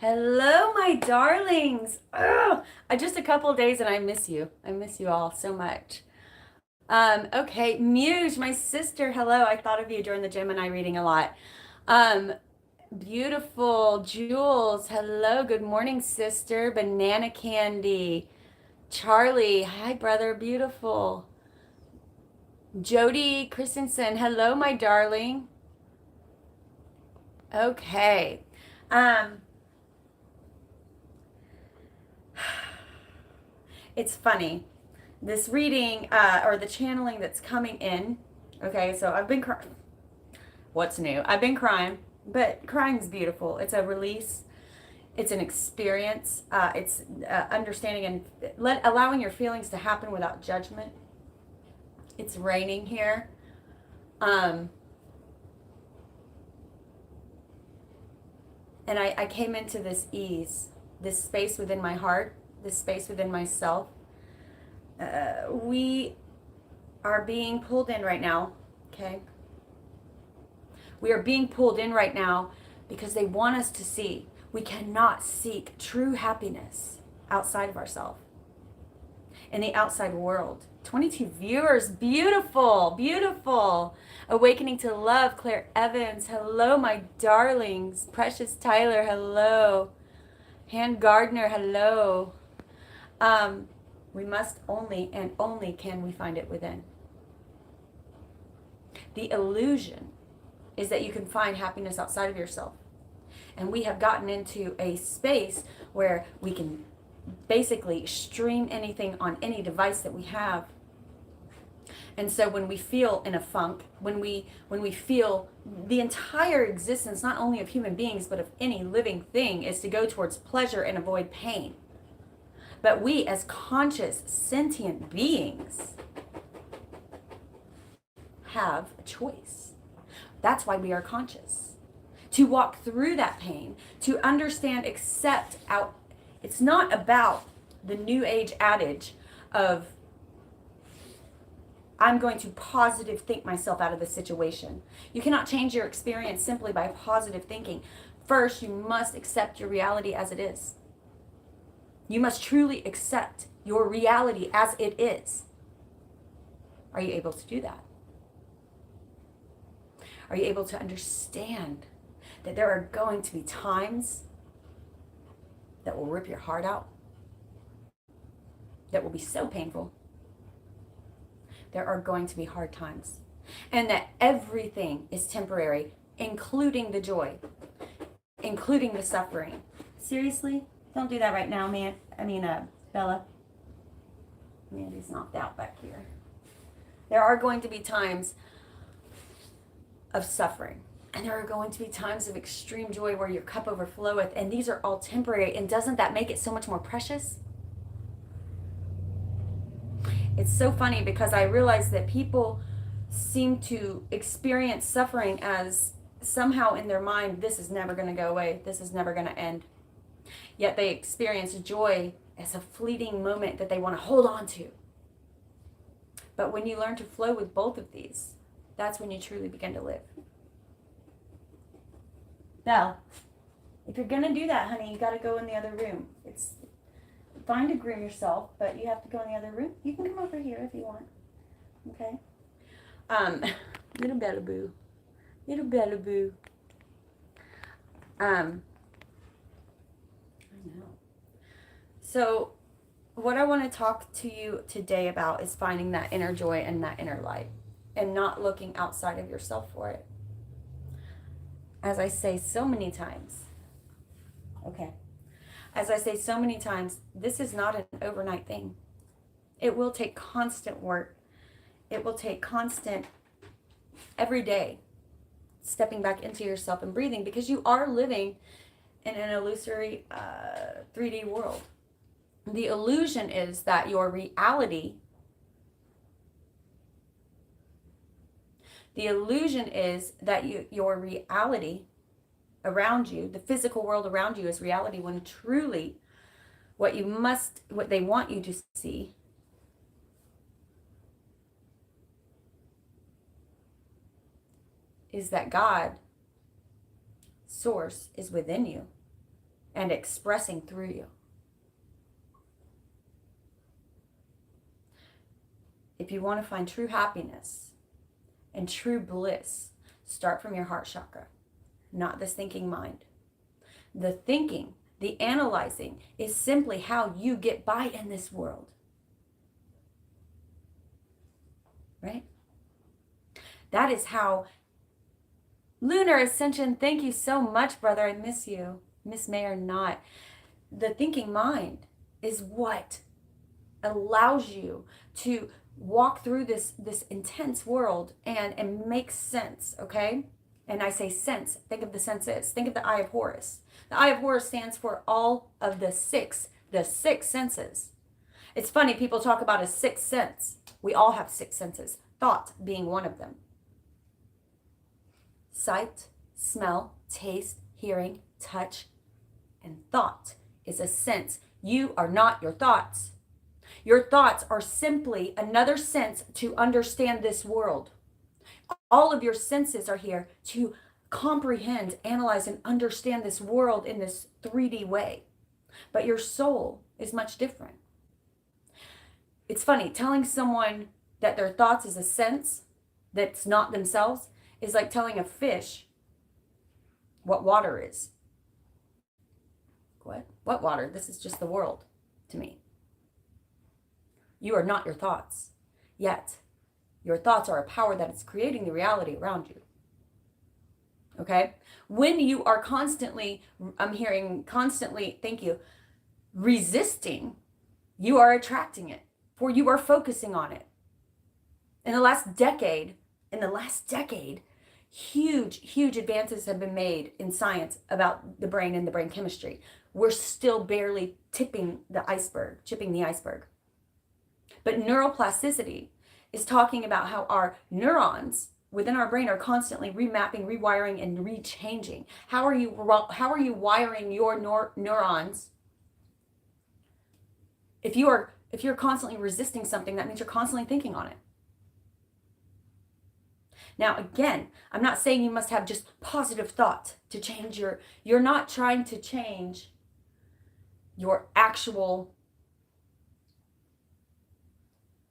Hello, my darlings. Ugh, just a couple of days and I miss you. I miss you all so much. Okay, Muse, my sister. Hello. I thought of you during the Gemini reading a lot. Um, Beautiful Jules. Hello. Good morning, sister. Banana Candy. Charlie. Hi, brother. Beautiful. Jody Christensen. Hello, my darling. Okay. Um, it's funny. This reading or the channeling that's coming in. Okay, so I've been crying. What's new? I've been crying, but crying is beautiful. It's a release. It's an experience. It's understanding and allowing your feelings to happen without judgment. It's raining here. Um, and I came into this ease, this space within my heart, this space within myself. We are being pulled in right now, okay? We are being pulled in right now because they want us to see we cannot seek true happiness outside of ourselves, in the outside world. 22 viewers, beautiful, beautiful. Awakening to Love, Claire Evans, hello, my darlings. Precious Tyler, hello. Han Gardner, hello. We must only and only can we find it within. The illusion is that you can find happiness outside of yourself. And we have gotten into a space where we can basically stream anything on any device that we have. And so when we feel in a funk, when we feel the entire existence, not only of human beings, but of any living thing, is to go towards pleasure and avoid pain. But we as conscious, sentient beings have a choice. That's why we are conscious. To walk through that pain, to understand, accept out. It's not about the new age adage of I'm going to positive think myself out of the situation. You cannot change your experience simply by positive thinking. First, you must accept your reality as it is. You must truly accept your reality as it is. Are you able to do that? Are you able to understand that there are going to be times that will rip your heart out, that will be so painful? There are going to be hard times, and that everything is temporary, including the joy, including the suffering. Seriously? Don't do that right now, man. Bella. Mandy's knocked out back here. There are going to be times of suffering. And there are going to be times of extreme joy where your cup overfloweth. And these are all temporary. And doesn't that make it so much more precious? It's so funny because I realize that people seem to experience suffering as somehow in their mind, this is never going to go away. This is never going to end. Yet they experience joy as a fleeting moment that they want to hold on to. But when you learn to flow with both of these, that's when you truly begin to live. Now, if you're going to do that, honey, you got to go in the other room. It's fine to groom yourself, but you have to go in the other room. You can come over here if you want. Okay? Little Bella Boo. Little Bella Boo. I know. So, what I want to talk to you today about is finding that inner joy and that inner light and not looking outside of yourself for it. As I say so many times, okay, as I say so many times, this is not an overnight thing. It will take constant work. It will take constant, every day, stepping back into yourself and breathing, because you are living in an illusory 3D world. The illusion is that your reality, your reality around you, the physical world around you, is reality, when truly what they want you to see is that God, source, is within you. and expressing through you. If you want to find true happiness and true bliss, start from your heart chakra, not this thinking mind. The thinking, the analyzing is simply how you get by in this world. Right? That is how Lunar Ascension, thank you so much, brother. I miss you. Miss May or not. The thinking mind is what allows you to walk through this intense world and make sense, okay? And I say sense, think of the senses. Think of the Eye of Horus. The Eye of Horus stands for all of the six senses. It's funny, people talk about a sixth sense. We all have six senses, thought being one of them. Sight, smell, taste, hearing, touch, and thought is a sense. You are not your thoughts. Your thoughts are simply another sense to understand this world. All of your senses are here to comprehend, analyze, and understand this world in this 3D way. But your soul is much different. It's funny, telling someone that their thoughts is a sense that's not themselves is like telling a fish what water is. What water? This is just the world to me. You are not your thoughts, yet your thoughts are a power that is creating the reality around you. Okay? When you are constantly, I'm hearing constantly, thank you, resisting, you are attracting it, for you are focusing on it. In the last decade, huge advances have been made in science about the brain and the brain chemistry. We're still barely chipping the iceberg. But neuroplasticity is talking about how our neurons within our brain are constantly remapping, rewiring, and rechanging. How are you wiring your neurons? If you're constantly resisting something, that means you're constantly thinking on it. Now, again, I'm not saying you must have just positive thought to change you're not trying to change your actual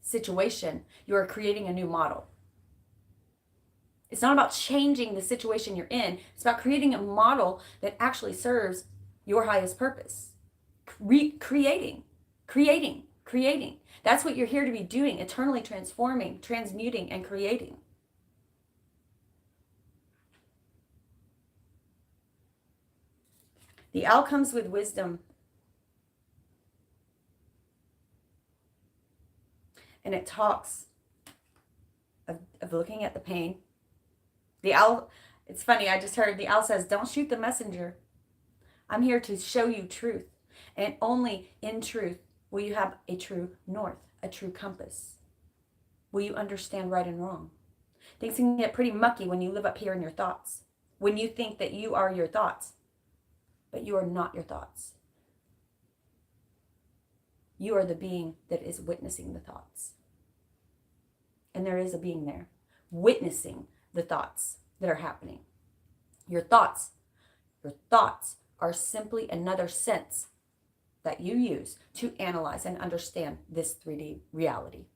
situation. You are creating a new model. It's not about changing the situation you're in. It's about creating a model that actually serves your highest purpose. Creating. That's what you're here to be doing, eternally transforming, transmuting, and creating. The owl comes with wisdom. And it talks of looking at the pain. The owl, it's funny, I just heard the owl says, don't shoot the messenger. I'm here to show you truth. And only in truth will you have a true north, a true compass. Will you understand right and wrong? Things can get pretty mucky when you live up here in your thoughts. When you think that you are your thoughts. But you are not your thoughts. You are the being that is witnessing the thoughts. And there is a being there, witnessing the thoughts that are happening. Your thoughts are simply another sense that you use to analyze and understand this 3D reality.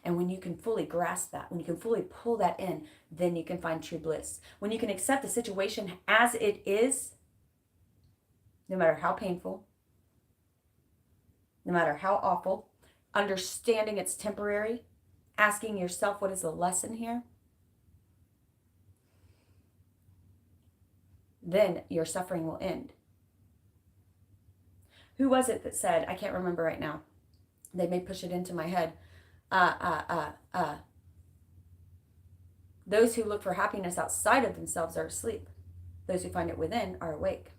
And when you can fully grasp that, when you can fully pull that in, then you can find true bliss. When you can accept the situation as it is, no matter how painful, no matter how awful, understanding it's temporary, asking yourself, what is the lesson here? Then your suffering will end. Who was it that said, I can't remember right now, they may push it into my head, those who look for happiness outside of themselves are asleep. Those who find it within are awake.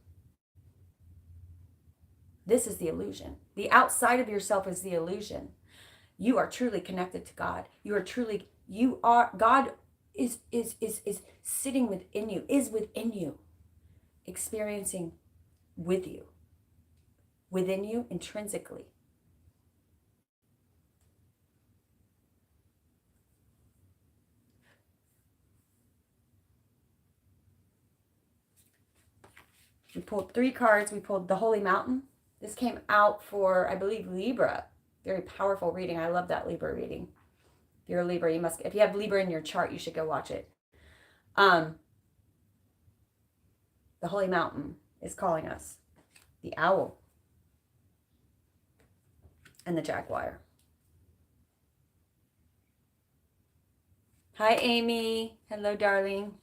This is the illusion. The outside of yourself is the illusion. You are truly connected to God. God is sitting within you, is within you, experiencing with you, within you intrinsically. We pulled 3 cards. We pulled the Holy Mountain. This came out for, I believe, Libra. Very powerful reading. I love that Libra reading. If you're a Libra, you must, if you have Libra in your chart, you should go watch it. The Holy Mountain is calling us. The Owl. And the Jaguar. Hi, Amy. Hello, darling.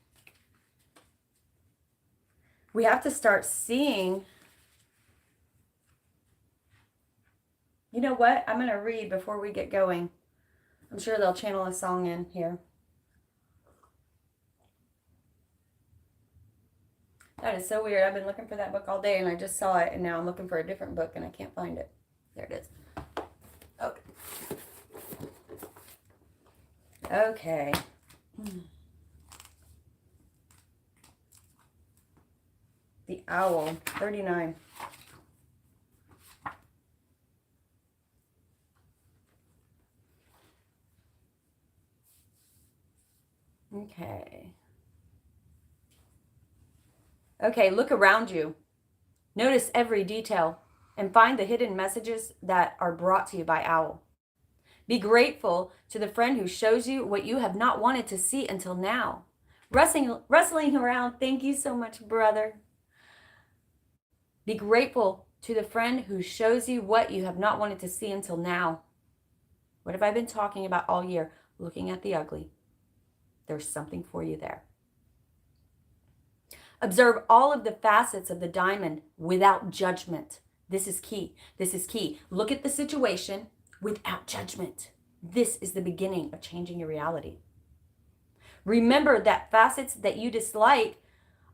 We have to start seeing. You know what? I'm going to read before we get going. I'm sure they'll channel a song in here. That is so weird. I've been looking for that book all day and I just saw it and now I'm looking for a different book and I can't find it. There it is. Okay. Okay. The Owl, 39. Okay. Okay, look around you. Notice every detail and find the hidden messages that are brought to you by Owl. Be grateful to the friend who shows you what you have not wanted to see until now. Wrestling around, thank you so much, brother. Be grateful to the friend who shows you what you have not wanted to see until now. What have I been talking about all year? Looking at the ugly. There's something for you there. Observe all of the facets of the diamond without judgment. This is key. This is key. Look at the situation without judgment. This is the beginning of changing your reality. Remember that facets that you dislike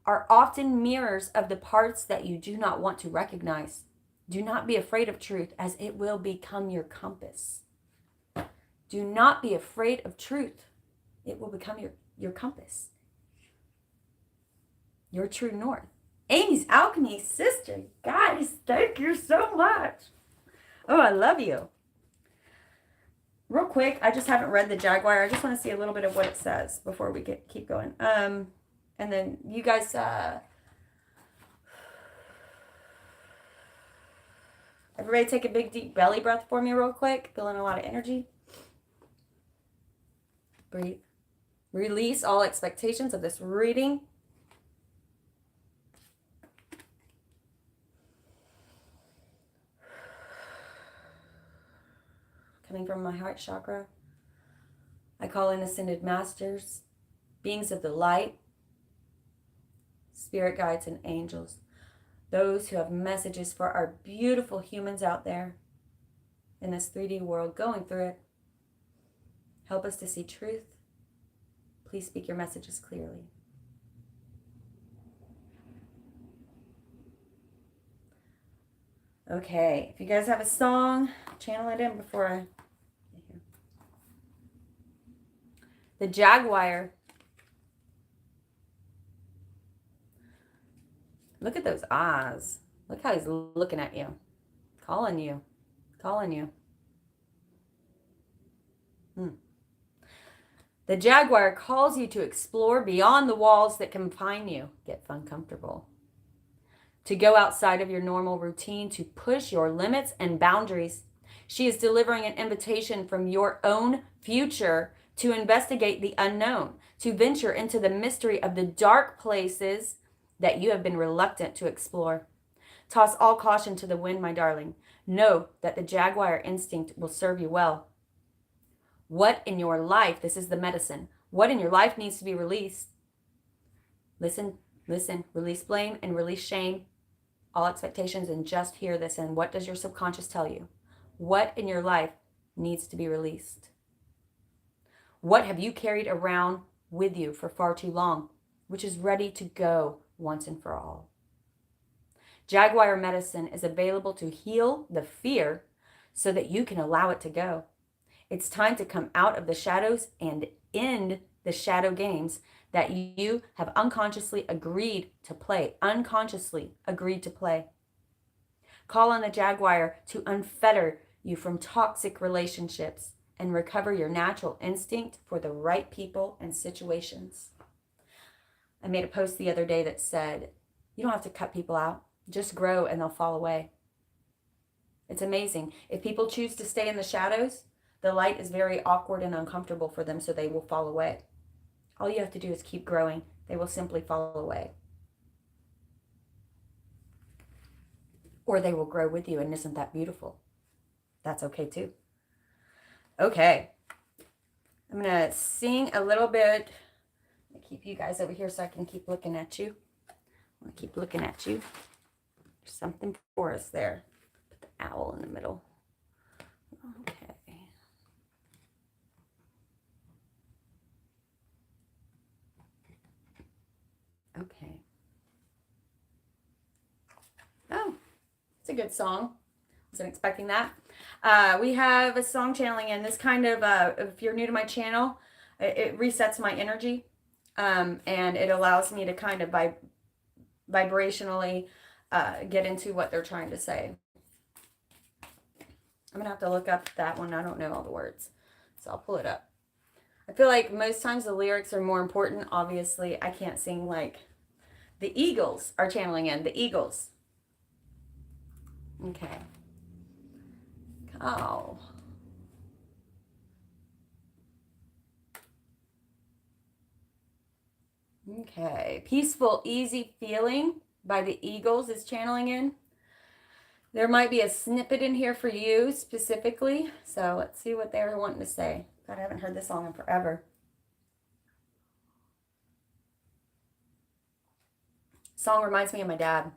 are often mirrors of the parts that you do not want to recognize. Do not be afraid of truth, as it will become your compass. Do not be afraid of truth. It will become your compass. Your true north. Amy's Alchemy sister. Guys, thank you so much. Oh, I love you. Real quick, I just haven't read the Jaguar. I just want to see a little bit of what it says before we keep going. And then you guys, everybody take a big deep belly breath for me real quick. Feeling a lot of energy. Breathe. Release all expectations of this reading. Coming from my heart chakra, I call in ascended masters, beings of the light, spirit guides and angels, those who have messages for our beautiful humans out there in this 3D world going through it. Help us to see truth. Please speak your messages clearly. Okay, if you guys have a song, channel it in before I get here. The Jaguar. Look at those eyes. Look how he's looking at you. Calling you. Calling you. The Jaguar calls you to explore beyond the walls that confine you. Get uncomfortable. To go outside of your normal routine, to push your limits and boundaries. She is delivering an invitation from your own future to investigate the unknown, to venture into the mystery of the dark places that you have been reluctant to explore. Toss all caution to the wind, my darling. Know that the Jaguar instinct will serve you well. What in your life, this is the medicine, what in your life needs to be released? Listen, release blame and release shame, all expectations, and just hear this. And what does your subconscious tell you? What in your life needs to be released? What have you carried around with you for far too long, which is ready to go once and for all? Jaguar medicine is available to heal the fear so that you can allow it to go. It's time to come out of the shadows and end the shadow games that you have unconsciously agreed to play. Unconsciously agreed to play. Call on the Jaguar to unfetter you from toxic relationships and recover your natural instinct for the right people and situations. I made a post the other day that said, You don't have to cut people out. Just grow and they'll fall away. It's amazing. If people choose to stay in the shadows, the light is very awkward and uncomfortable for them, so they will fall away. All you have to do is keep growing. They will simply fall away. Or they will grow with you, and isn't that beautiful? That's okay too. Okay. I'm going to sing a little bit. I'm going to keep you guys over here so I can keep looking at you. I'm going to keep looking at you. There's something for us there. Put the owl in the middle. Okay. Okay. Oh, it's a good song. Wasn't expecting that. We have a song channeling in. This kind of, if you're new to my channel, it resets my energy. And it allows me to kind of vibrationally get into what they're trying to say. I'm going to have to look up that one. I don't know all the words. So I'll pull it up. I feel like most times the lyrics are more important. Obviously, I can't sing like the Eagles are channeling in. The Eagles. Okay. Oh. Okay. Peaceful, Easy Feeling by the Eagles is channeling in. There might be a snippet in here for you specifically. So let's see what they're wanting to say. God, I haven't heard this song in forever. Song reminds me of my dad.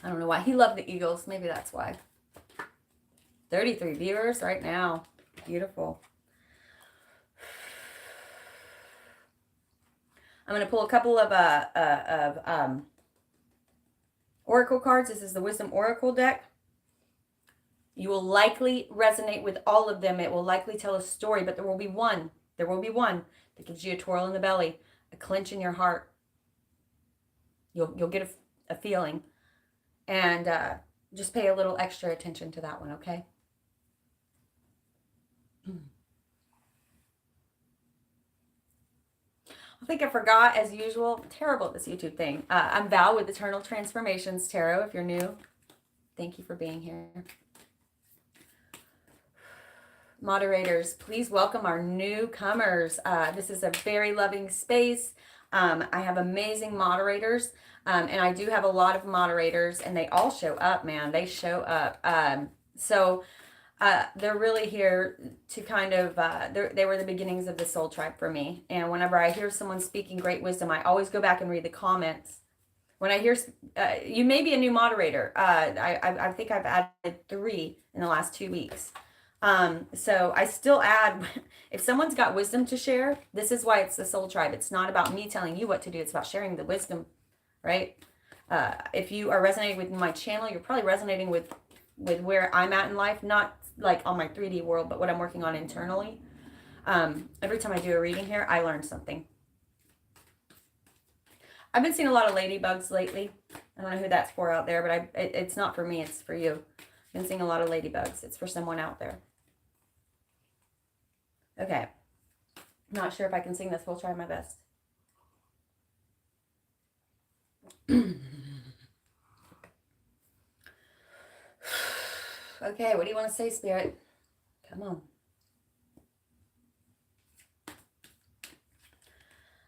I don't know why. He loved the Eagles. Maybe that's why. 33 viewers right now. Beautiful. I'm going to pull a couple of oracle cards. This is the Wisdom Oracle deck. You will likely resonate with all of them. It will likely tell a story, but there will be one. There will be one that gives you a twirl in the belly, a clench in your heart. You'll get a feeling. And just pay a little extra attention to that one, okay? I think I forgot, as usual. I'm terrible at this YouTube thing. I'm Val with Eternal Transformations Tarot. If you're new, thank you for being here. Moderators, please welcome our newcomers. This is a very loving space. I have amazing moderators, and I do have a lot of moderators, and they all show up, man. They show up. They're really here to kind of, they were the beginnings of the soul tribe for me. And whenever I hear someone speaking great wisdom, I always go back and read the comments. When I hear, you may be a new moderator. I think I've added 3 in the last 2 weeks. So I still add, if someone's got wisdom to share, this is why it's the soul tribe. It's not about me telling you what to do. It's about sharing the wisdom, right? If you are resonating with my channel, you're probably resonating with where I'm at in life, not like on my 3D world, but what I'm working on internally. Every time I do a reading here, I learn something. I've been seeing a lot of ladybugs lately. I don't know who that's for out there, but it's not for me, it's for you. I've been seeing a lot of ladybugs. It's for someone out there. Okay. Not sure if I can sing this. We'll try my best. Okay, what do you want to say, Spirit? Come on.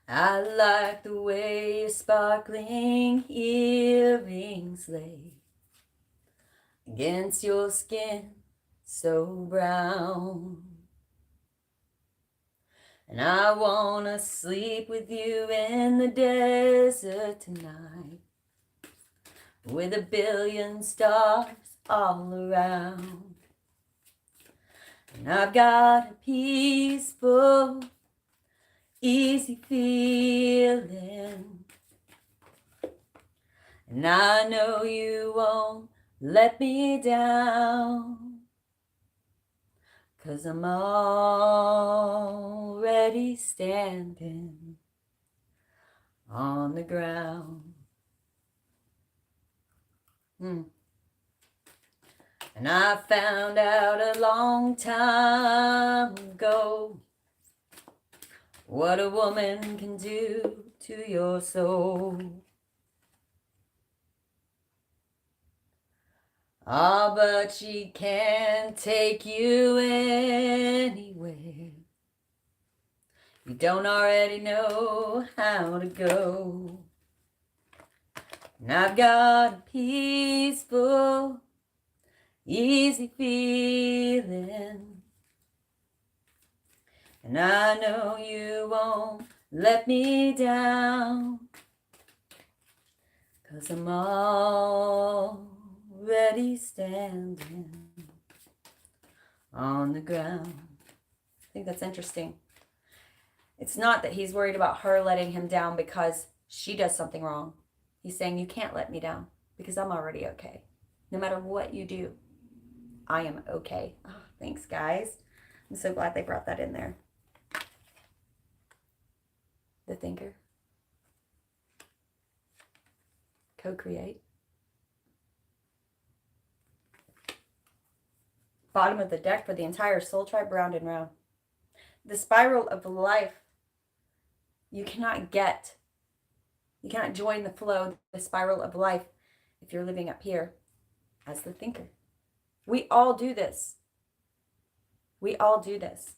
I like the way your sparkling earrings lay against your skin so brown. And I wanna sleep with you in the desert tonight, with a billion stars all around. And I've got a peaceful, easy feeling, and I know you won't let me down, 'cause I'm already standing on the ground. And I found out a long time ago what a woman can do to your soul. Ah, but she can't take you anywhere. You don't already know how to go. And I've got a peaceful, easy feeling. And I know you won't let me down. 'Cause I'm already standing on the ground. I think that's interesting. It's not that he's worried about her letting him down because she does something wrong. He's saying, you can't let me down because I'm already okay. No matter what you do, I am okay. Oh, thanks, guys. I'm so glad they brought that in there. The thinker. Co-create. Bottom of the deck for the entire soul tribe, round and round. The spiral of life. You cannot join the flow, the spiral of life, if you're living up here as the thinker. We all do this. We all do this.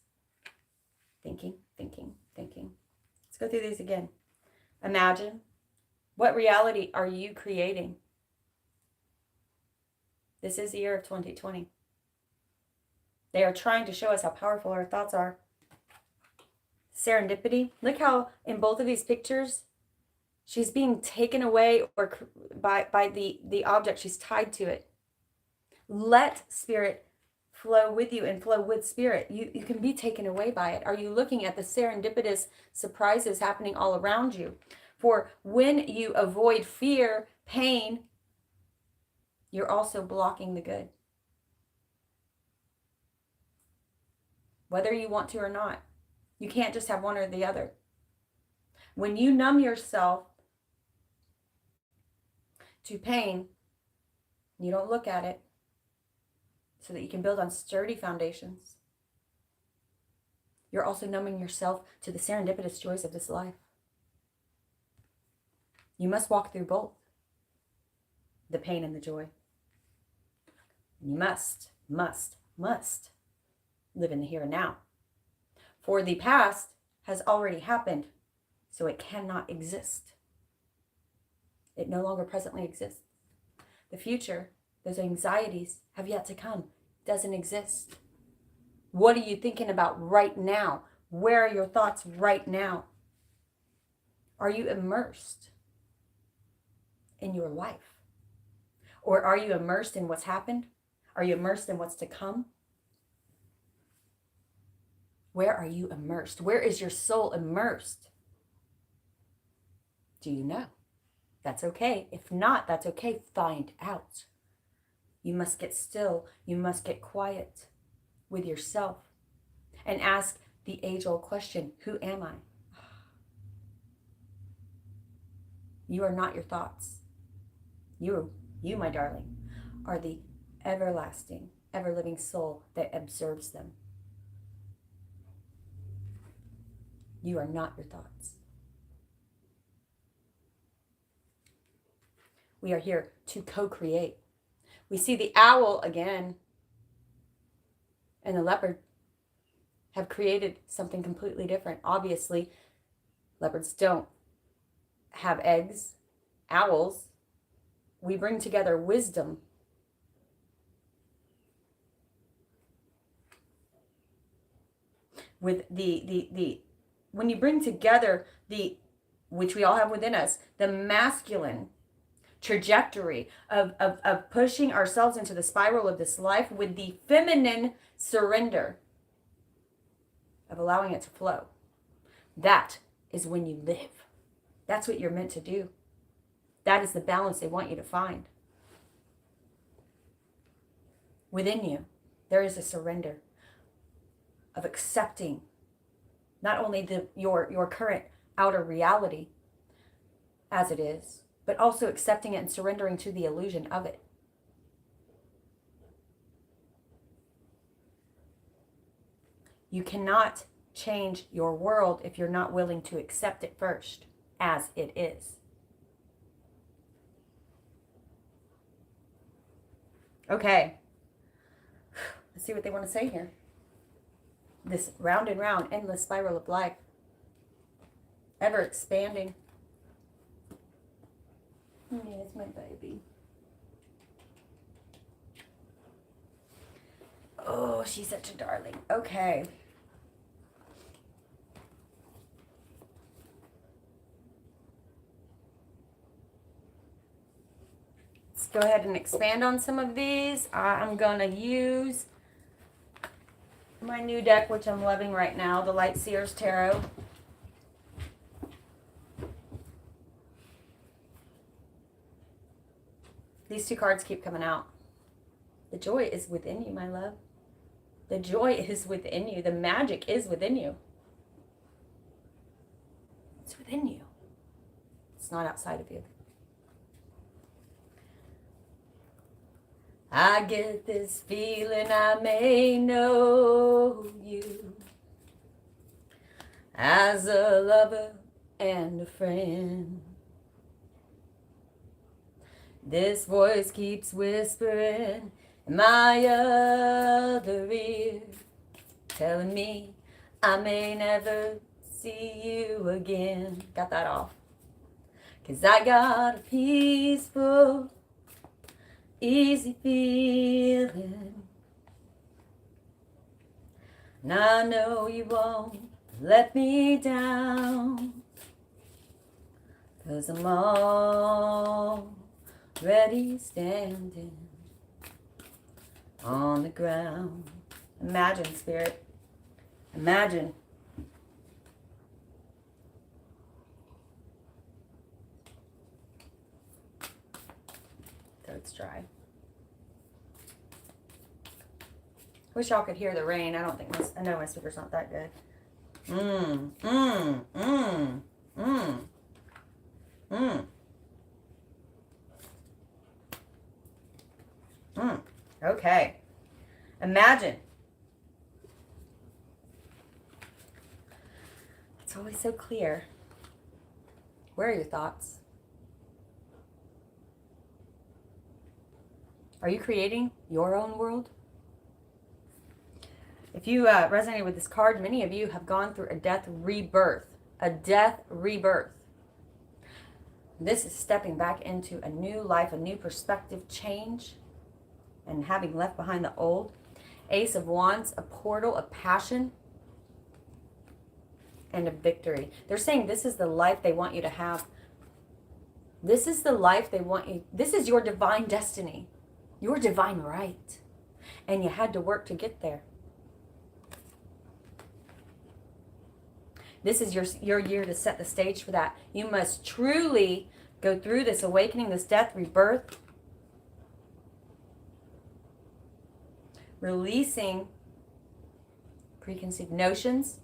Thinking, thinking, thinking. Let's go through these again. Imagine. What reality are you creating? This is the year of 2020. They are trying to show us how powerful our thoughts are. Serendipity. Look how in both of these pictures, she's being taken away or by the object. She's tied to it. Let spirit flow with you and flow with spirit. You can be taken away by it. Are you looking at the serendipitous surprises happening all around you? For when you avoid fear, pain, you're also blocking the good. Whether you want to or not. You can't just have one or the other. When you numb yourself to pain, you don't look at it so that you can build on sturdy foundations. You're also numbing yourself to the serendipitous joys of this life. You must walk through both, the pain and the joy. You must live in the here and now. For the past has already happened, so it cannot exist. It no longer presently exists. The future, those anxieties have yet to come, doesn't exist. What are you thinking about right now? Where are your thoughts right now? Are you immersed in your life? Or are you immersed in what's happened? Are you immersed in what's to come? Where are you immersed? Where is your soul immersed? Do you know? That's okay. If not, that's okay. Find out. You must get still. You must get quiet with yourself and ask the age-old question, who am I? You are not your thoughts. You, my darling, are the everlasting, ever-living soul that observes them. You are not your thoughts. We are here to co-create. We see the owl again and the leopard have created something completely different. Obviously, leopards don't have eggs. Owls, we bring together wisdom. With the when you bring together which we all have within us, the masculine trajectory of pushing ourselves into the spiral of this life with the feminine surrender of allowing it to flow. That is when you live. That's what you're meant to do. That is the balance they want you to find. Within you, there is a surrender of accepting not only your current outer reality as it is, but also accepting it and surrendering to the illusion of it. You cannot change your world if you're not willing to accept it first as it is. Okay. Let's see what they want to say here. This round and round, endless spiral of life. Ever expanding. Yes, my baby. Oh, she's such a darling. Okay. Let's go ahead and expand on some of these. I'm going to use my new deck, which I'm loving right now, the Light Seers Tarot. These two cards keep coming out. The joy is within you, my love. The joy is within you. The magic is within you. It's within you. It's not outside of you. I get this feeling I may know you as a lover and a friend. This voice keeps whispering in my other ear, telling me I may never see you again. Got that off. 'Cause I got a peaceful, easy feeling, and I know you won't let me down, 'cause I'm already standing on the ground. Imagine, Spirit. Imagine. Throat's dry. Wish y'all could hear the rain. I know my speaker's not that good. Okay. Imagine. It's always so clear. Where are your thoughts? Are you creating your own world? If you resonate with this card, many of you have gone through a death rebirth. A death rebirth. This is stepping back into a new life, a new perspective change, and having left behind the old. Ace of Wands, a portal, a passion, and a victory. They're saying this is the life they want you to have. This is the life they want you. This is your divine destiny, your divine right. And you had to work to get there. This is your year to set the stage for that. You must truly go through this awakening, this death, rebirth, releasing preconceived notions,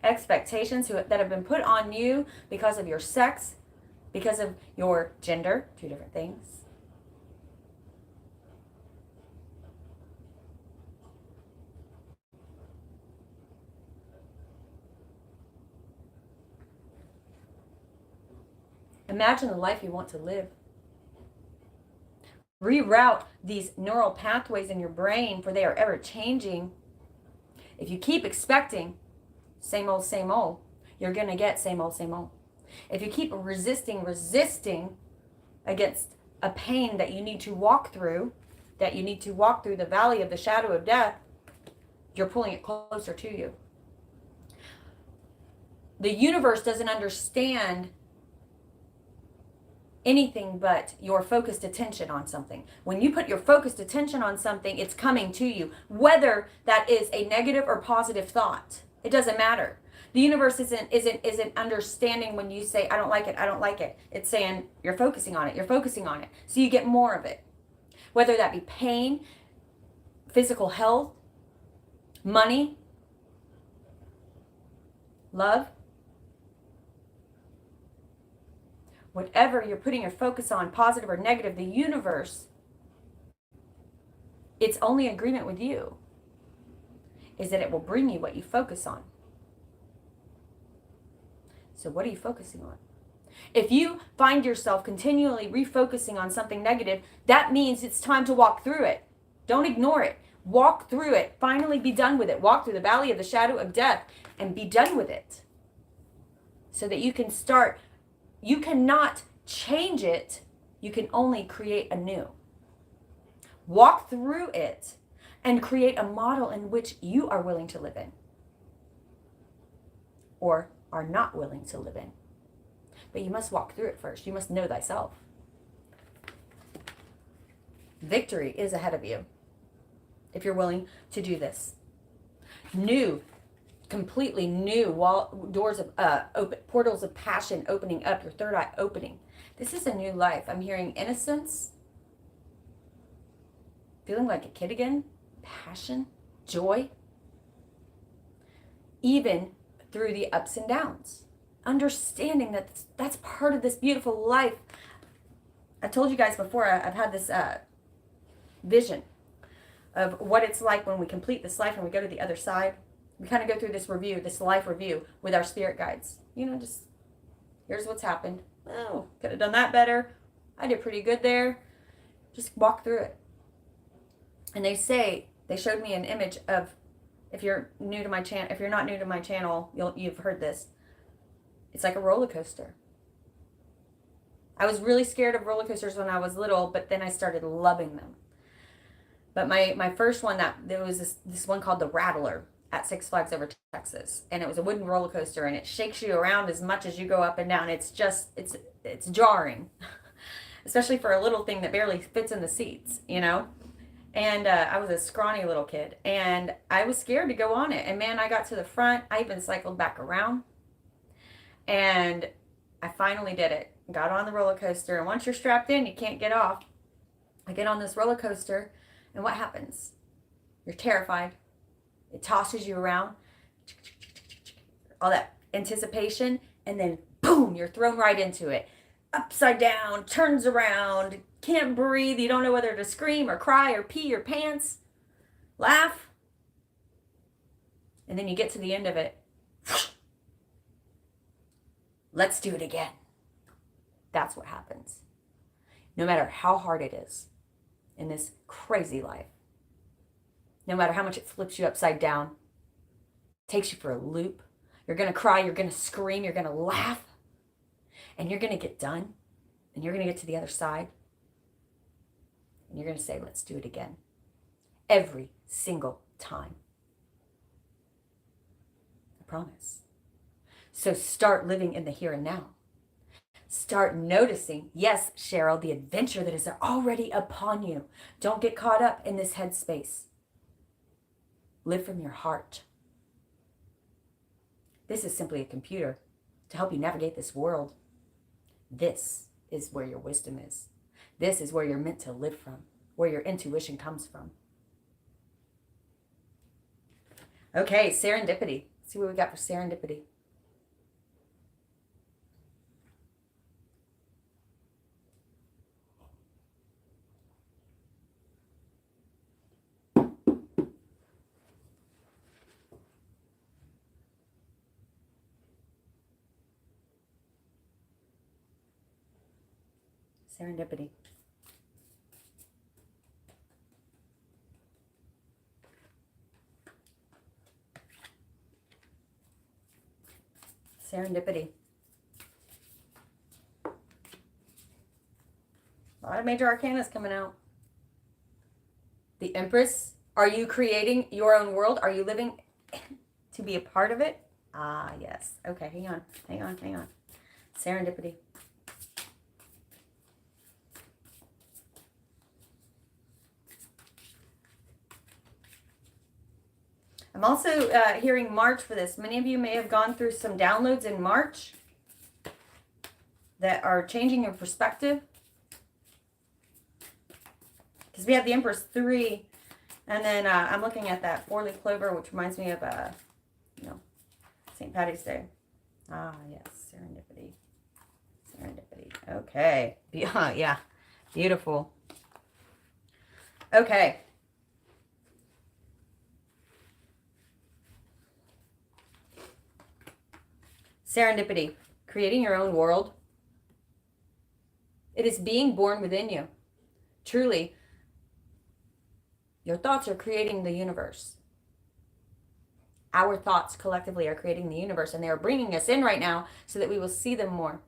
expectations that have been put on you because of your sex, because of your gender, two different things. Imagine the life you want to live. Reroute these neural pathways in your brain, for they are ever changing. If you keep expecting same old, you're going to get same old. If you keep resisting against a pain that you need to walk through, the valley of the shadow of death, you're pulling it closer to you. The universe doesn't understand anything but your focused attention on something. When you put your focused attention on something, it's coming to you, whether that is a negative or positive thought. It doesn't matter. The universe isn't understanding when you say I don't like it. It's saying you're focusing on it. So you get more of it. Whether that be pain, physical health, money, love, whatever you're putting your focus on, positive or negative, the universe, its only agreement with you is that it will bring you what you focus on. So what are you focusing on? If you find yourself continually refocusing on something negative, that means it's time to walk through it. Don't ignore it. Walk through it. Finally be done with it. Walk through the valley of the shadow of death and be done with it. So that you can start. You cannot change it. You can only create anew. Walk through it and create a model in which you are willing to live in or are not willing to live in. But you must walk through it first. You must know thyself. Victory is ahead of you if you're willing to do this. New, completely new doors of open portals of passion opening up, your third eye opening. This is a new life. I'm hearing innocence, feeling like a kid again, passion, joy, even through the ups and downs. Understanding that that's part of this beautiful life. I told you guys before, I've had this vision of what it's like when we complete this life and we go to the other side. We kind of go through this review, this life review with our spirit guides. You know, just here's what's happened. Oh, could have done that better. I did pretty good there. Just walk through it. And they showed me an image of, if you're new to my channel, if you're not new to my channel, you've heard this. It's like a roller coaster. I was really scared of roller coasters when I was little, but then I started loving them. But my first one, there was this one called the Rattler at Six Flags Over Texas, and it was a wooden roller coaster, and it shakes you around as much as you go up and down. It's just it's jarring, especially for a little thing that barely fits in the seats, you know. And I was a scrawny little kid, and I was scared to go on it. And man, I got to the front. I even cycled back around, and I finally did it. Got on the roller coaster, and once you're strapped in, you can't get off. I get on this roller coaster, and what happens? You're terrified. It tosses you around. All that anticipation, and then boom, you're thrown right into it. Upside down, turns around, can't breathe. You don't know whether to scream or cry or pee your pants, laugh. And then you get to the end of it. Let's do it again. That's what happens. No matter how hard it is in this crazy life, no matter how much it flips you upside down, takes you for a loop, you're going to cry, you're going to scream, you're going to laugh, and you're going to get done, and you're going to get to the other side, and you're going to say, let's do it again. Every single time. I promise. So start living in the here and now. Start noticing, yes, Cheryl, the adventure that is already upon you. Don't get caught up in this headspace. Live from your heart. This is simply a computer to help you navigate this world. This is where your wisdom is. This is where you're meant to live from, where your intuition comes from. Okay, serendipity. Let's see what we got for serendipity. Serendipity. Serendipity. A lot of major arcanas coming out. The Empress. Are you creating your own world? Are you living to be a part of it? Ah, yes. Okay, hang on. Serendipity. I'm also hearing March for this. Many of you may have gone through some downloads in March that are changing your perspective. Because we have the Empress 3, and then I'm looking at that 4-leaf clover, which reminds me of, St. Patty's Day. Ah, yes, serendipity. Serendipity. Okay. Yeah, beautiful. Okay. Serendipity. Creating your own world It is being born within you. Truly, your thoughts are creating the universe. Our thoughts collectively are creating the universe, and they are bringing us in right now so that we will see them more.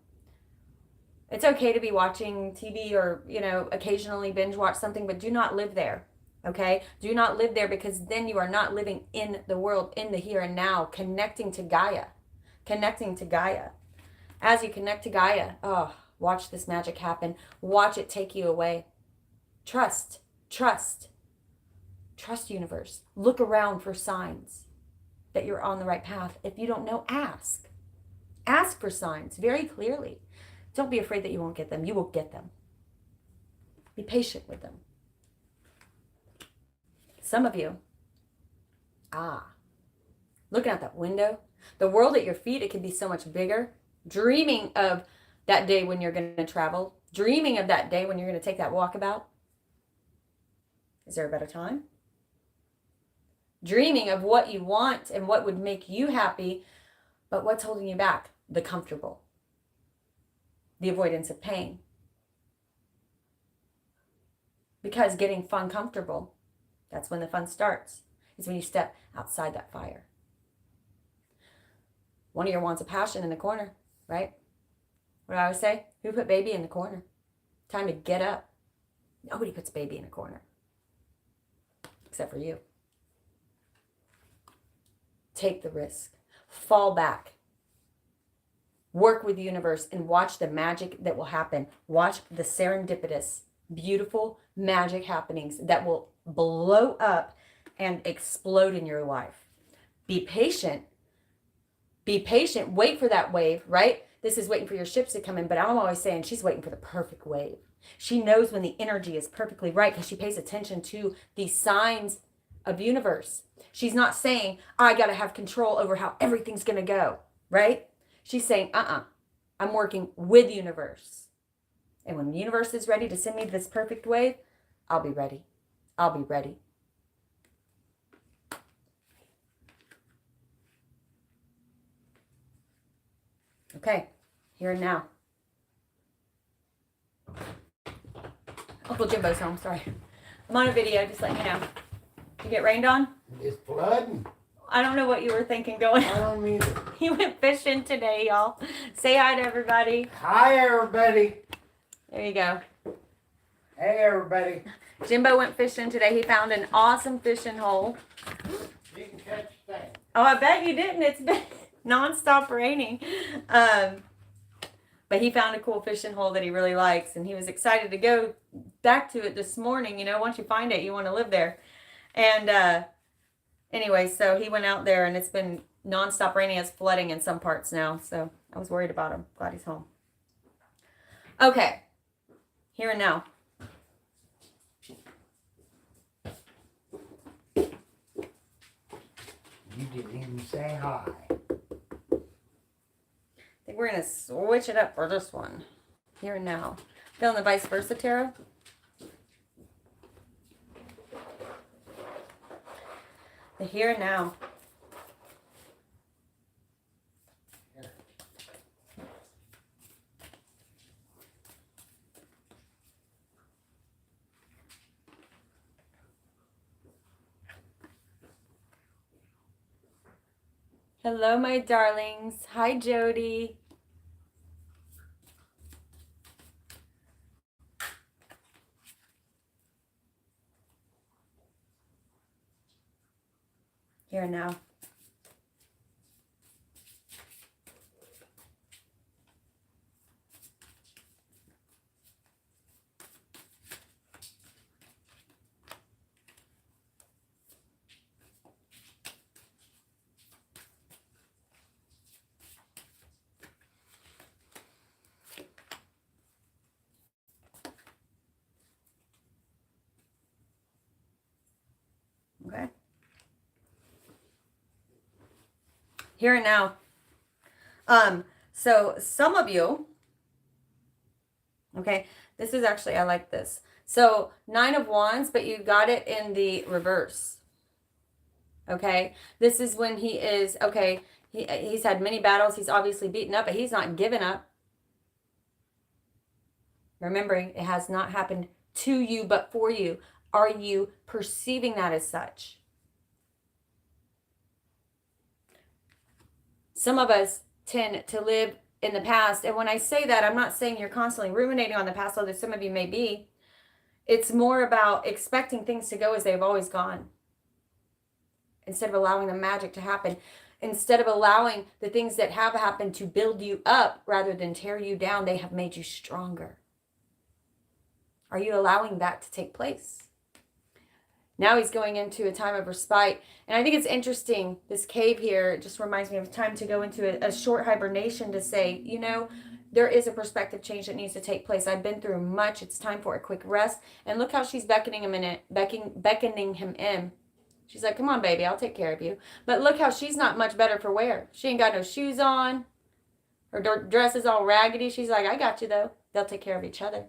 It's okay to be watching TV or, occasionally binge watch something, but do not live there. Okay? Do not live there, because then you are not living in the world, in the here and now, connecting to Gaia. Connecting to Gaia. As you connect to Gaia, watch this magic happen. Watch it take you away. Trust. Trust. Trust, universe. Look around for signs that you're on the right path. If you don't know, ask. Ask for signs very clearly. Don't be afraid that you won't get them. You will get them. Be patient with them. Some of you, looking out that window, the world at your feet, it could be so much bigger. Dreaming of that day when you're going to travel. Dreaming of that day when you're going to take that walkabout. Is there a better time? Dreaming of what you want and what would make you happy, but what's holding you back? The comfortable. The avoidance of pain. Because getting fun comfortable, that's when the fun starts. Is when you step outside that fire. One of your wants of passion in the corner, right? What do I always say? Who put baby in the corner? Time to get up. Nobody puts baby in a corner. Except for you. Take the risk. Fall back. Work with the universe and watch the magic that will happen. Watch the serendipitous, beautiful magic happenings that will blow up and explode in your life. Be patient. Be patient. Wait for that wave, right? This is waiting for your ships to come in, but I'm always saying she's waiting for the perfect wave. She knows when the energy is perfectly right because she pays attention to the signs of universe. She's not saying, I got to have control over how everything's going to go, right? She's saying, I'm working with universe. And when the universe is ready to send me this perfect wave, I'll be ready. I'll be ready. Okay, here and now. Uncle Jimbo's home, sorry. I'm on a video, just letting you know. You get rained on? It's flooding. I don't know what you were thinking going on. I don't either. He went fishing today, y'all. Say hi to everybody. Hi, everybody. There you go. Hey, everybody. Jimbo went fishing today. He found an awesome fishing hole. Didn't catch that. Oh, I bet you didn't. It's been nonstop raining. But he found a cool fishing hole that he really likes, and he was excited to go back to it this morning. Once you find it, you want to live there. And anyway, so he went out there, and it's been nonstop raining. It's flooding in some parts now, so I was worried about him. Glad he's home. Okay, here and now. You didn't even say hi. I think we're going to switch it up for this one. Here and now. Feeling the vice versa tarot? The here and now. Here. Hello, my darlings. Hi, Jody. Here and now. Okay. Here and now. So some of you, okay, this is actually, I like this. So 9 of Wands, but you got it in the reverse. Okay. This is when he is, okay, he's had many battles. He's obviously beaten up, but he's not given up. Remembering it has not happened to you, but for you. Are you perceiving that as such? Some of us tend to live in the past. And when I say that, I'm not saying you're constantly ruminating on the past, although some of you may be. It's more about expecting things to go as they've always gone, instead of allowing the magic to happen, instead of allowing the things that have happened to build you up rather than tear you down. They have made you stronger. Are you allowing that to take place? Now he's going into a time of respite. And I think it's interesting, this cave here, it just reminds me of time to go into a short hibernation to say, you know, there is a perspective change that needs to take place. I've been through much. It's time for a quick rest. And look how she's beckoning him in. She's like, come on, baby, I'll take care of you. But look how she's not much better for wear. She ain't got no shoes on. Her dress is all raggedy. She's like, I got you, though. They'll take care of each other.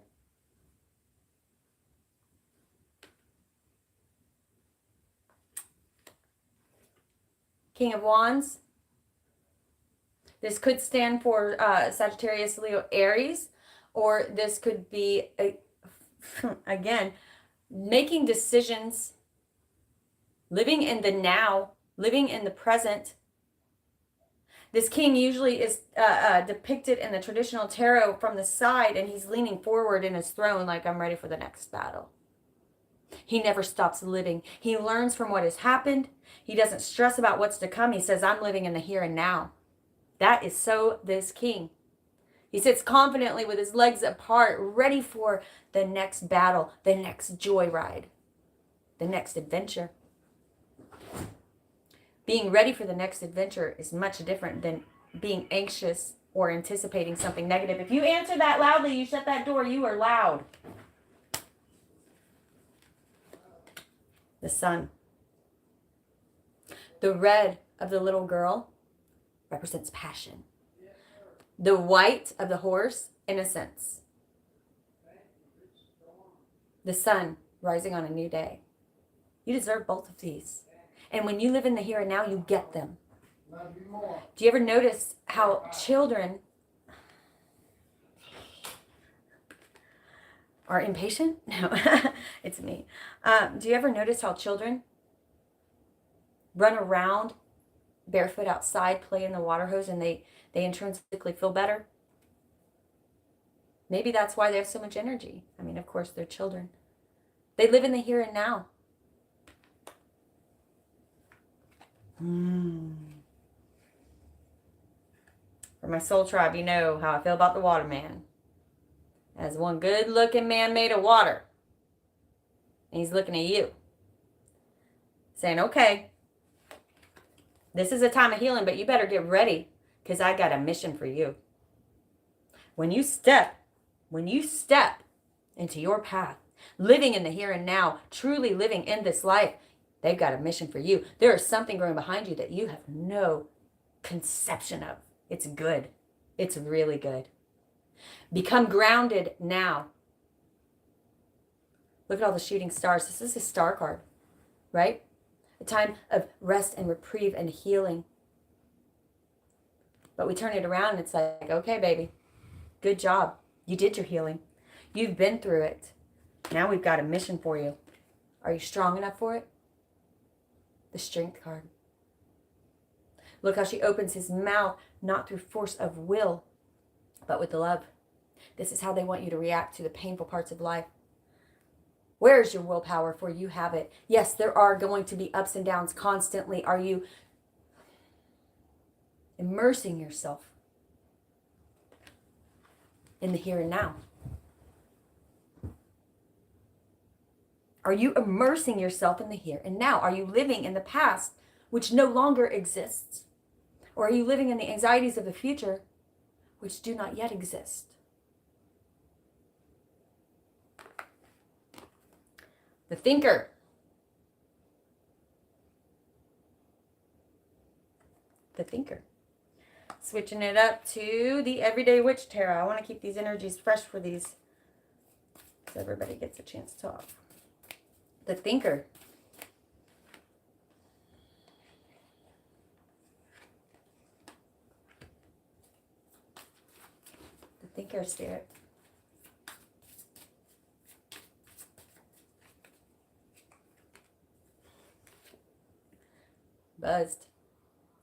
King of Wands. This could stand for Sagittarius, Leo, Aries. Or this could be, again, making decisions, living in the now, living in the present. This king usually is depicted in the traditional tarot from the side, and he's leaning forward in his throne like, I'm ready for the next battle. He never stops living. He learns from what has happened. He doesn't stress about what's to come. He says, I'm living in the here and now. That is so this king. He sits confidently with his legs apart, ready for the next battle, the next joyride, the next adventure. Being ready for the next adventure is much different than being anxious or anticipating something negative. If you answer that loudly, you shut that door, you are loud. The sun. The red of the little girl represents passion. The white of the horse, innocence. The sun rising on a new day. You deserve both of these. And when you live in the here and now, you get them. Do you ever notice how children are impatient? No, it's me. Do you ever notice how children run around barefoot outside, play in the water hose, and they intrinsically feel better? Maybe that's why they have so much energy. I mean, of course, they're children. They live in the here and now. For my soul tribe, you know how I feel about the waterman. As one good-looking man made of water. And he's looking at you. Saying, okay, this is a time of healing, but you better get ready, because I got a mission for you. When you step into your path, living in the here and now, truly living in this life, they've got a mission for you. There is something growing behind you that you have no conception of. It's good. It's really good. Become grounded now. Look at all the shooting stars. This is a star card, right? A time of rest and reprieve and healing. But we turn it around and it's like, okay, baby, good job. You did your healing. You've been through it. Now we've got a mission for you. Are you strong enough for it? The strength card. Look how she opens his mouth, not through force of will, but with love. This is how they want you to react to the painful parts of life. Where is your willpower? For you have it. Yes, there are going to be ups and downs constantly. Are you immersing yourself in the here and now? Are you immersing yourself in the here and now? Are you living in the past, which no longer exists? Or are you living in the anxieties of the future, which do not yet exist? The thinker. The thinker. Switching it up to the Everyday Witch Tarot. I want to keep these energies fresh for these, so everybody gets a chance to talk. The thinker. The thinker spirit. Buzzed.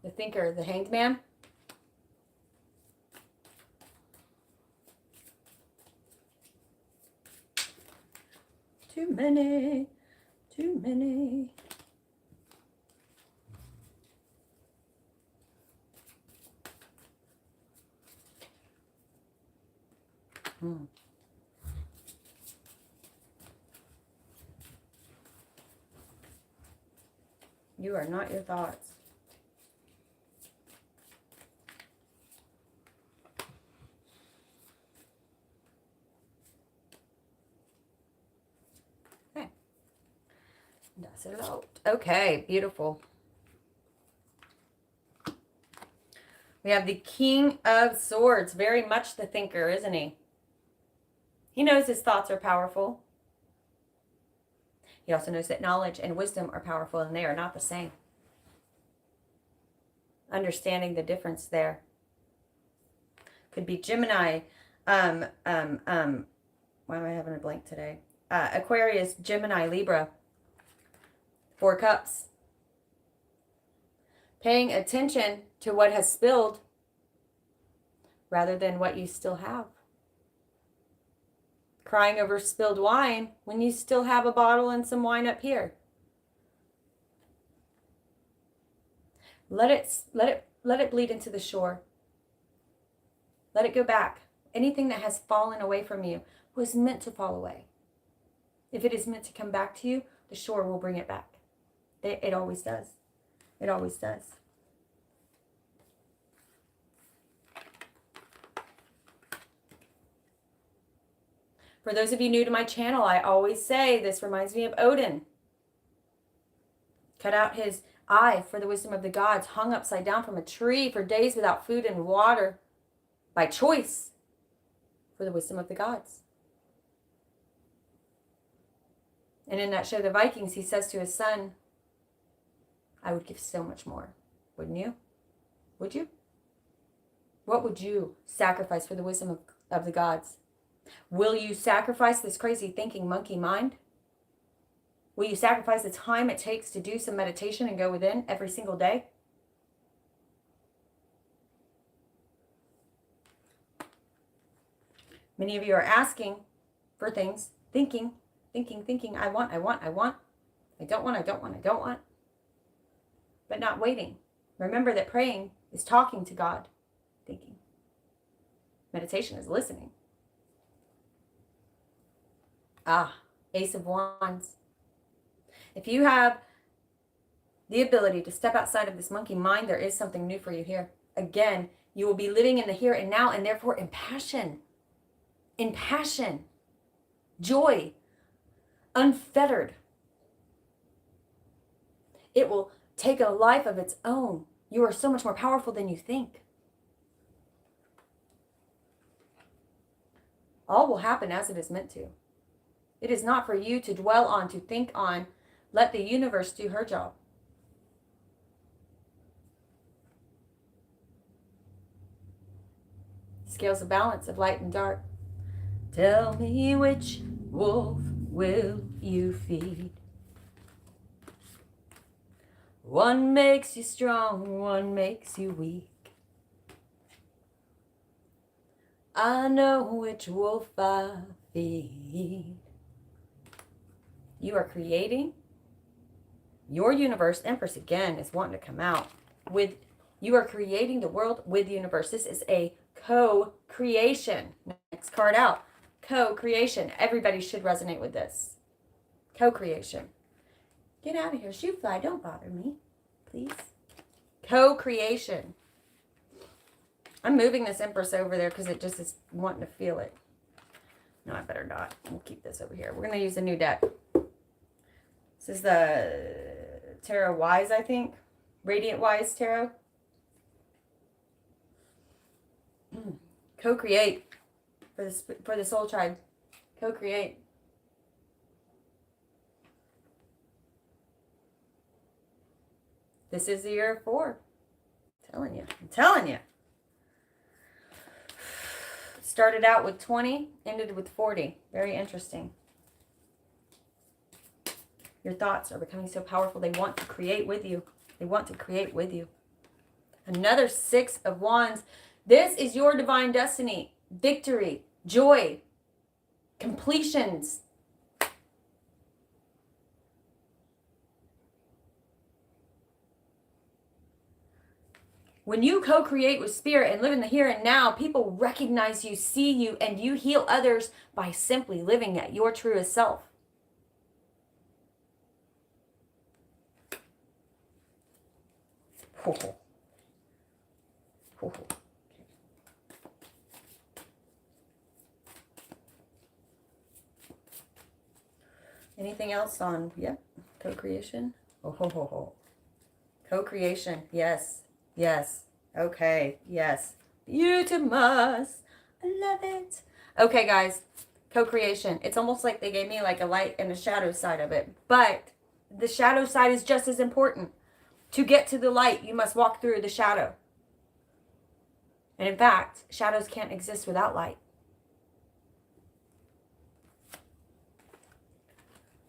The thinker, the hanged man. Too many. Too many. You are not your thoughts. Okay. That's it out. Okay, beautiful. We have the King of Swords. Very much the thinker, isn't he? He knows his thoughts are powerful. He also knows that knowledge and wisdom are powerful, and they are not the same. Understanding the difference there. Could be Gemini. Why am I having a blank today? Aquarius, Gemini, Libra. 4 cups. Paying attention to what has spilled rather than what you still have. Crying over spilled wine when you still have a bottle and some wine up here. Let it bleed into the shore. Let it go back. Anything that has fallen away from you was meant to fall away. If it is meant to come back to you, the shore will bring it back. It always does. It always does. For those of you new to my channel, I always say this reminds me of Odin. Cut out his eye for the wisdom of the gods, hung upside down from a tree for days without food and water, by choice, for the wisdom of the gods. And in that show, The Vikings, he says to his son, I would give so much more. Wouldn't you? Would you? What would you sacrifice for the wisdom of the gods? Will you sacrifice this crazy thinking monkey mind? Will you sacrifice the time it takes to do some meditation and go within every single day? Many of you are asking for things, thinking, I want. I don't want. But not waiting. Remember that praying is talking to God, thinking. Meditation is listening. Ace of Wands. If you have the ability to step outside of this monkey mind, there is something new for you here. Again, you will be living in the here and now, and therefore in passion. In passion. Joy. Unfettered. It will take a life of its own. You are so much more powerful than you think. All will happen as it is meant to. It is not for you to dwell on, to think on. Let the universe do her job. Scales of balance of light and dark. Tell me which wolf will you feed? One makes you strong, one makes you weak. I know which wolf I feed. You are creating your universe. Empress again is wanting to come out with, you are creating the world with the universe. This is a co-creation. Next card out. Co-creation. Everybody should resonate with this. Co-creation. Get out of here. Shoot fly. Don't bother me. Please. Co-creation. I'm moving this Empress over there because it just is wanting to feel it. No, I better not. We'll keep this over here. We're going to use a new deck. This is the Tarot Wise, I think. Radiant Wise Tarot. Co-create for the Soul Tribe. Co-create. This is the year 4. I'm telling you. Started out with 20, ended with 40. Very interesting. Your thoughts are becoming so powerful, they want to create with you. They want to create with you. Another 6 of Wands. This is your divine destiny. Victory, joy, completions. When you co-create with spirit and live in the here and now, people recognize you, see you, and you heal others by simply living at your truest self. Anything else on, co-creation? Co-creation, yes, yes, okay, yes. Beautimus, I love it. Okay, guys, co-creation. It's almost like they gave me like a light and a shadow side of it, but the shadow side is just as important. To get to the light, you must walk through the shadow. And in fact, shadows can't exist without light.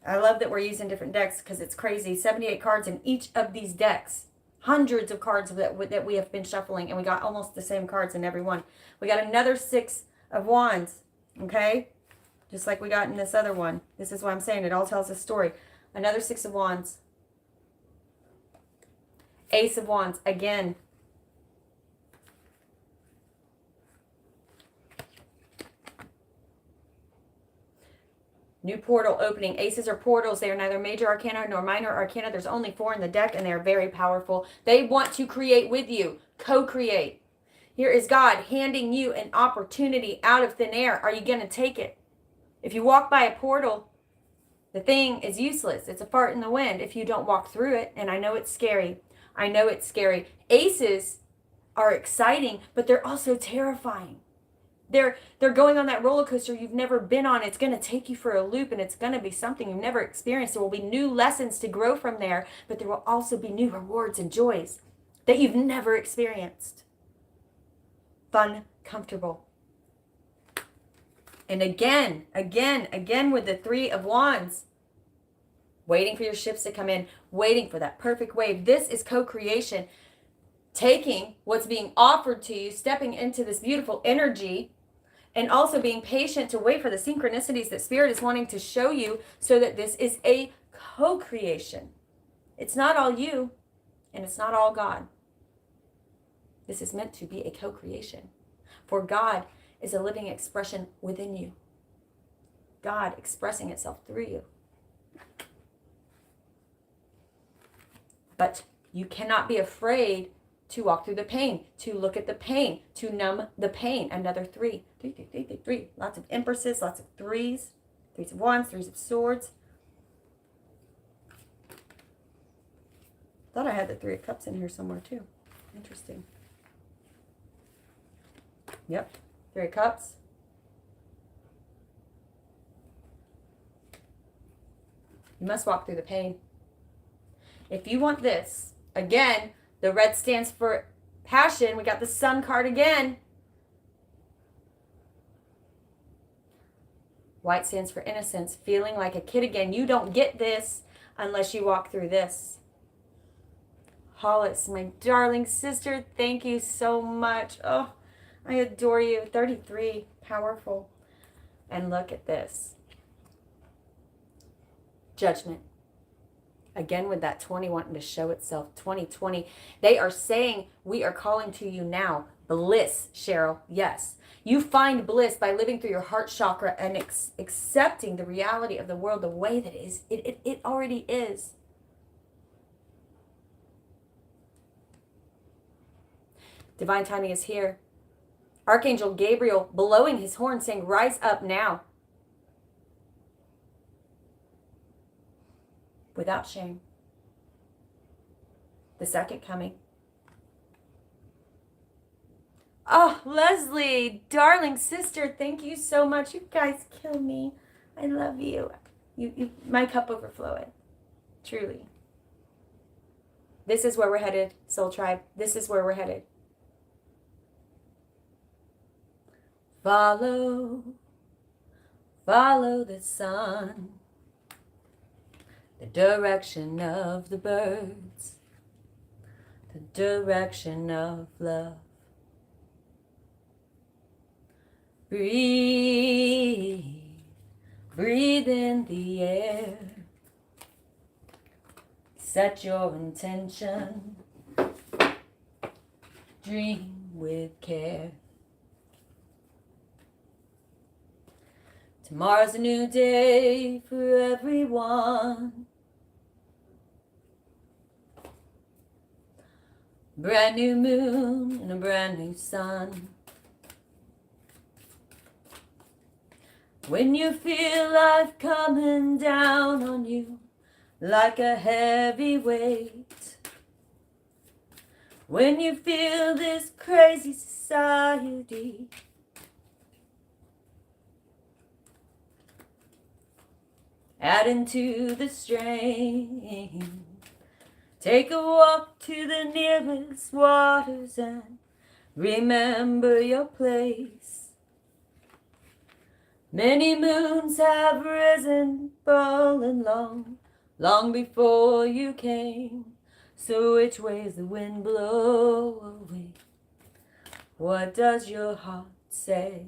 I love that we're using different decks because it's crazy. 78 cards in each of these decks. Hundreds of cards that we have been shuffling, and we got almost the same cards in every one. We got another 6 of Wands, okay? Just like we got in this other one. This is what I'm saying. It all tells a story. Another 6 of Wands. Ace of Wands, again. New portal opening. Aces are portals. They are neither major arcana nor minor arcana. There's only 4 in the deck, and they are very powerful. They want to create with you. Co-create. Here is God handing you an opportunity out of thin air. Are you going to take it? If you walk by a portal, the thing is useless. It's a fart in the wind if you don't walk through it. And I know it's scary. I know it's scary. Aces are exciting, but they're also terrifying. They're going on that roller coaster you've never been on. It's going to take you for a loop, and it's going to be something you've never experienced. There will be new lessons to grow from there, but there will also be new rewards and joys that you've never experienced. Fun, comfortable. And again with the 3 of Wands. Waiting for your ships to come in, waiting for that perfect wave. This is co-creation. Taking what's being offered to you, stepping into this beautiful energy, and also being patient to wait for the synchronicities that Spirit is wanting to show you so that this is a co-creation. It's not all you, and it's not all God. This is meant to be a co-creation. For God is a living expression within you. God expressing itself through you. But you cannot be afraid to walk through the pain, to look at the pain, to numb the pain. Another 3. 3, 3, 3, 3, 3. Lots of empresses, lots of 3s. 3s of Wands, 3s of Swords. Thought I had the 3 of Cups in here somewhere too. Interesting. Yep. 3 of Cups. You must walk through the pain. If you want this, again, the red stands for passion. We got the Sun card again. White stands for innocence, feeling like a kid again. You don't get this unless you walk through this. Hollis, my darling sister, thank you so much. Oh, I adore you. 33, powerful. And look at this. Judgment. Again, with that 20 wanting to show itself, 2020. They are saying, we are calling to you now. Bliss, Cheryl, yes. You find bliss by living through your heart chakra and accepting the reality of the world the way that it already is. Divine timing is here. Archangel Gabriel blowing his horn saying, rise up now. Without shame. The second coming. Oh, Leslie, darling sister, thank you so much. You guys kill me. I love you. You my cup overfloweth. Truly. This is where we're headed, Soul Tribe. This is where we're headed. Follow the sun. The direction of the birds. the direction of love. Breathe, breathe in the air. Set your intention. Dream with care. Tomorrow's a new day for everyone. Brand new moon and a brand new sun. When you feel life coming down on you like a heavy weight. When you feel this crazy society adding to the strain, take a walk to the nearest waters and remember your place. Many moons have risen, fallen long, long before you came. So which way's the wind blow away? What does your heart say?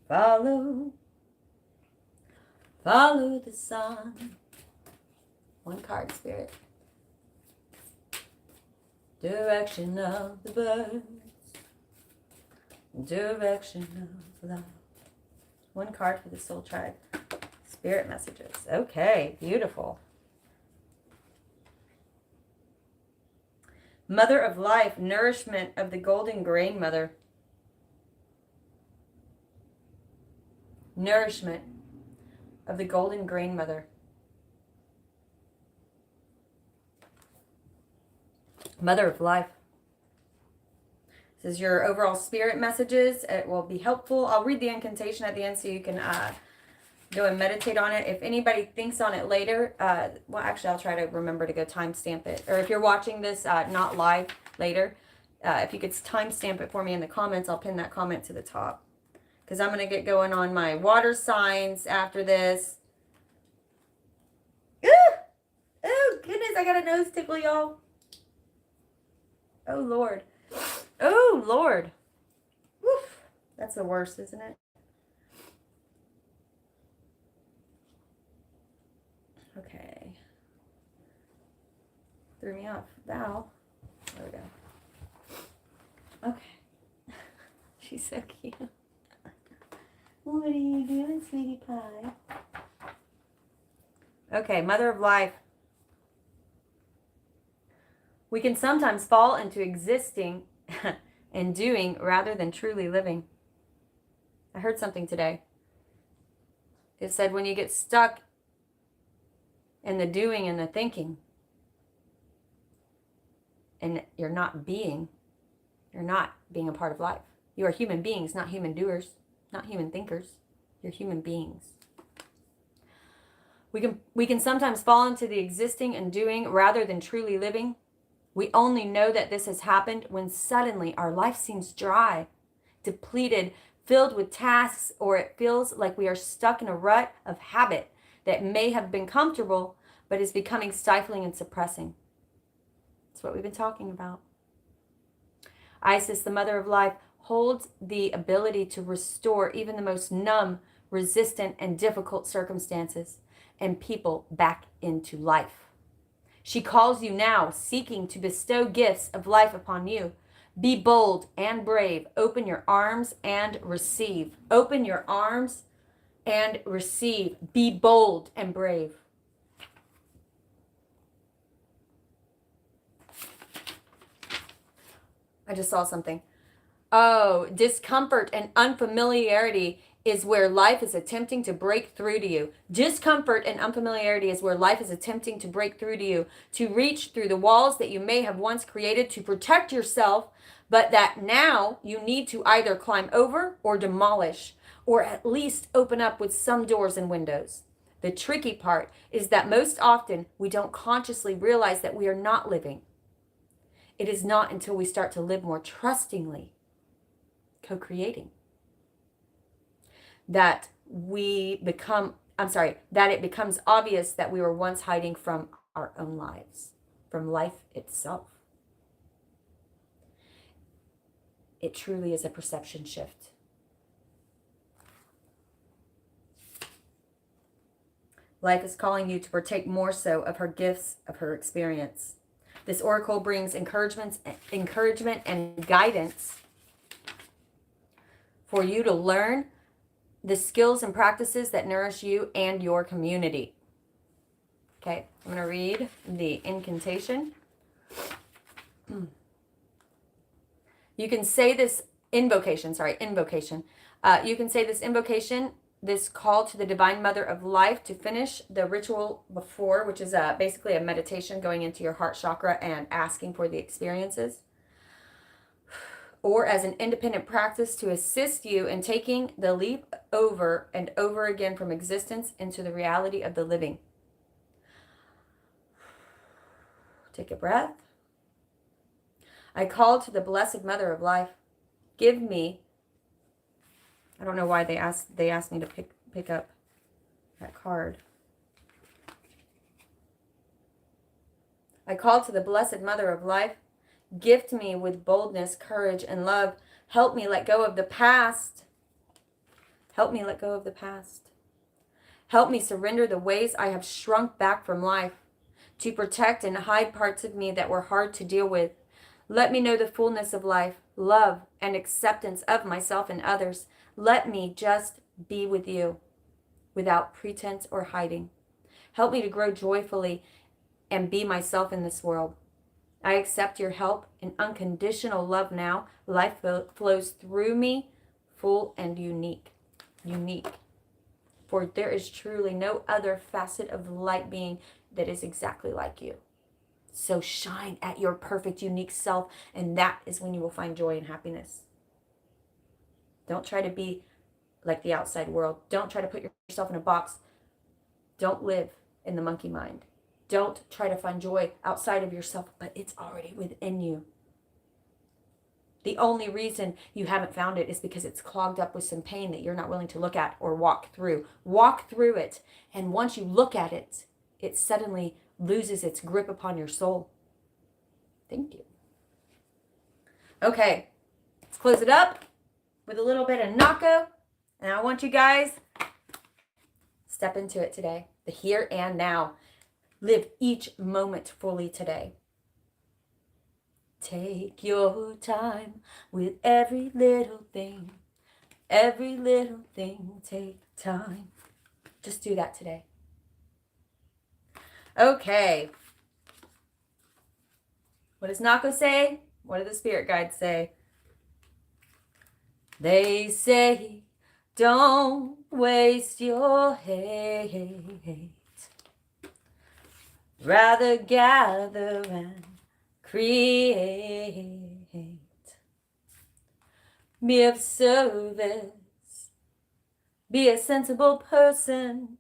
Follow, follow the sun. One card, Spirit. Direction of the birds. Direction of love. One card for the soul tribe. Spirit messages. Okay, beautiful. Mother of life, nourishment of the golden grain mother. Nourishment of the golden grain mother. Mother of life. This is your overall spirit messages. It will be helpful. I'll read the incantation at the end so you can go and meditate on it. If anybody thinks on it later, well, actually, I'll try to remember to go timestamp it. Or if you're watching this not live later, if you could timestamp it for me in the comments, I'll pin that comment to the top. Because I'm going to get going on my water signs after this. Ooh! Oh, goodness, I got a nose tickle, y'all. Oh, Lord. Oh, Lord. Woof. That's the worst, isn't it? Okay. Threw me off. Val. There we go. Okay. She's so cute. What are you doing, sweetie pie? Okay, Mother of Life. We can sometimes fall into existing and doing rather than truly living. I heard something today. It said when you get stuck in the doing and the thinking and you're not being a part of life. You are human beings, not human doers, not human thinkers. You're human beings. We can sometimes fall into the existing and doing rather than truly living. We only know that this has happened when suddenly our life seems dry, depleted, filled with tasks, or it feels like we are stuck in a rut of habit that may have been comfortable, but is becoming stifling and suppressing. That's what we've been talking about. Isis, the Mother of Life, holds the ability to restore even the most numb, resistant, and difficult circumstances and people back into life. She calls you now, seeking to bestow gifts of life upon you. Be bold and brave. Open your arms and receive. Open your arms and receive. Be bold and brave. I just saw something. Oh, discomfort and unfamiliarity is where life is attempting to break through to you. Discomfort and unfamiliarity is where life is attempting to break through to you, to reach through the walls that you may have once created to protect yourself, but that now you need to either climb over or demolish, or at least open up with some doors and windows. The tricky part is that most often we don't consciously realize that we are not living. It is not until we start to live more trustingly, co-creating, that it becomes obvious that we were once hiding from our own lives. from life itself. It truly is a perception shift. Life is calling you to partake more so of her gifts, of her experience. This oracle brings encouragement and guidance for you to learn the skills and practices that nourish you and your community. Okay, I'm going to read the incantation. You can say this invocation. You can say this invocation, this call to the Divine Mother of Life to finish the ritual before, which is basically a meditation going into your heart chakra and asking for the experiences, or as an independent practice to assist you in taking the leap over and over again from existence into the reality of the living. Take a breath. I call to the Blessed Mother of Life. Give me, I don't know why they asked me to pick up that card. I call to the Blessed Mother of Life. Gift me with boldness, courage, and love. Help me let go of the past. Help me let go of the past. Help me surrender the ways I have shrunk back from life, to protect and hide parts of me that were hard to deal with. Let me know the fullness of life, love, and acceptance of myself and others. Let me just be with you without pretense or hiding. Help me to grow joyfully and be myself in this world. I accept your help and unconditional love now. Life flows through me, full and unique. For there is truly no other facet of light being that is exactly like you. So shine at your perfect, unique self, and that is when you will find joy and happiness. Don't try to be like the outside world. Don't try to put yourself in a box. Don't live in the monkey mind. Don't try to find joy outside of yourself, but it's already within you. The only reason you haven't found it is because it's clogged up with some pain that you're not willing to look at or walk through. Walk through it, and once you look at it, it suddenly loses its grip upon your soul. Thank you. Okay, let's close it up with a little bit of Nako, and I want you guys step into it today, the here and now. Live each moment fully today. Take your time with every little thing. Every little thing, take time. Just do that today. Okay. What does Nako say? What do the spirit guides say? They say, don't waste your hate. Rather gather and create. Be of service. Be a sensible person.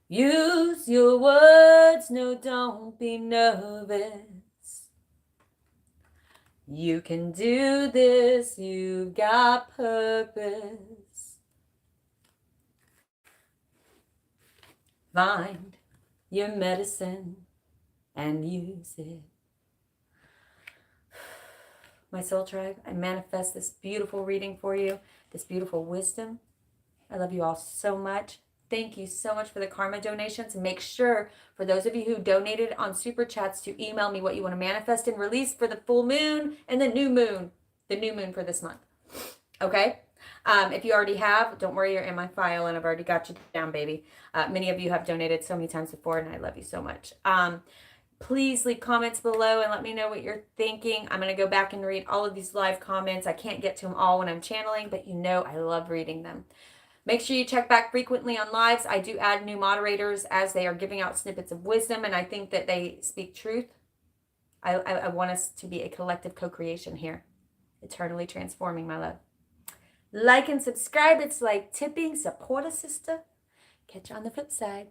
Use your words. No, don't be nervous. You can do this. You've got purpose. Find your medicine and use it. My soul tribe, I manifest this beautiful reading for you, this beautiful wisdom. I love you all so much. Thank you so much for the karma donations. And make sure, for those of you who donated on Super Chats, to email me what you want to manifest and release for the full moon and the new moon for this month. Okay? If you already have, don't worry, you're in my file and I've already got you down, baby. Many of you have donated so many times before and I love you so much. Please leave comments below and let me know what you're thinking. I'm going to go back and read all of these live comments. I can't get to them all when I'm channeling, but you know I love reading them. Make sure you check back frequently on lives. I do add new moderators as they are giving out snippets of wisdom, and I think that they speak truth. I want us to be a collective co-creation here. Eternally transforming, my love. Like and subscribe. It's like tipping. Support a sister. Catch you on the flip side.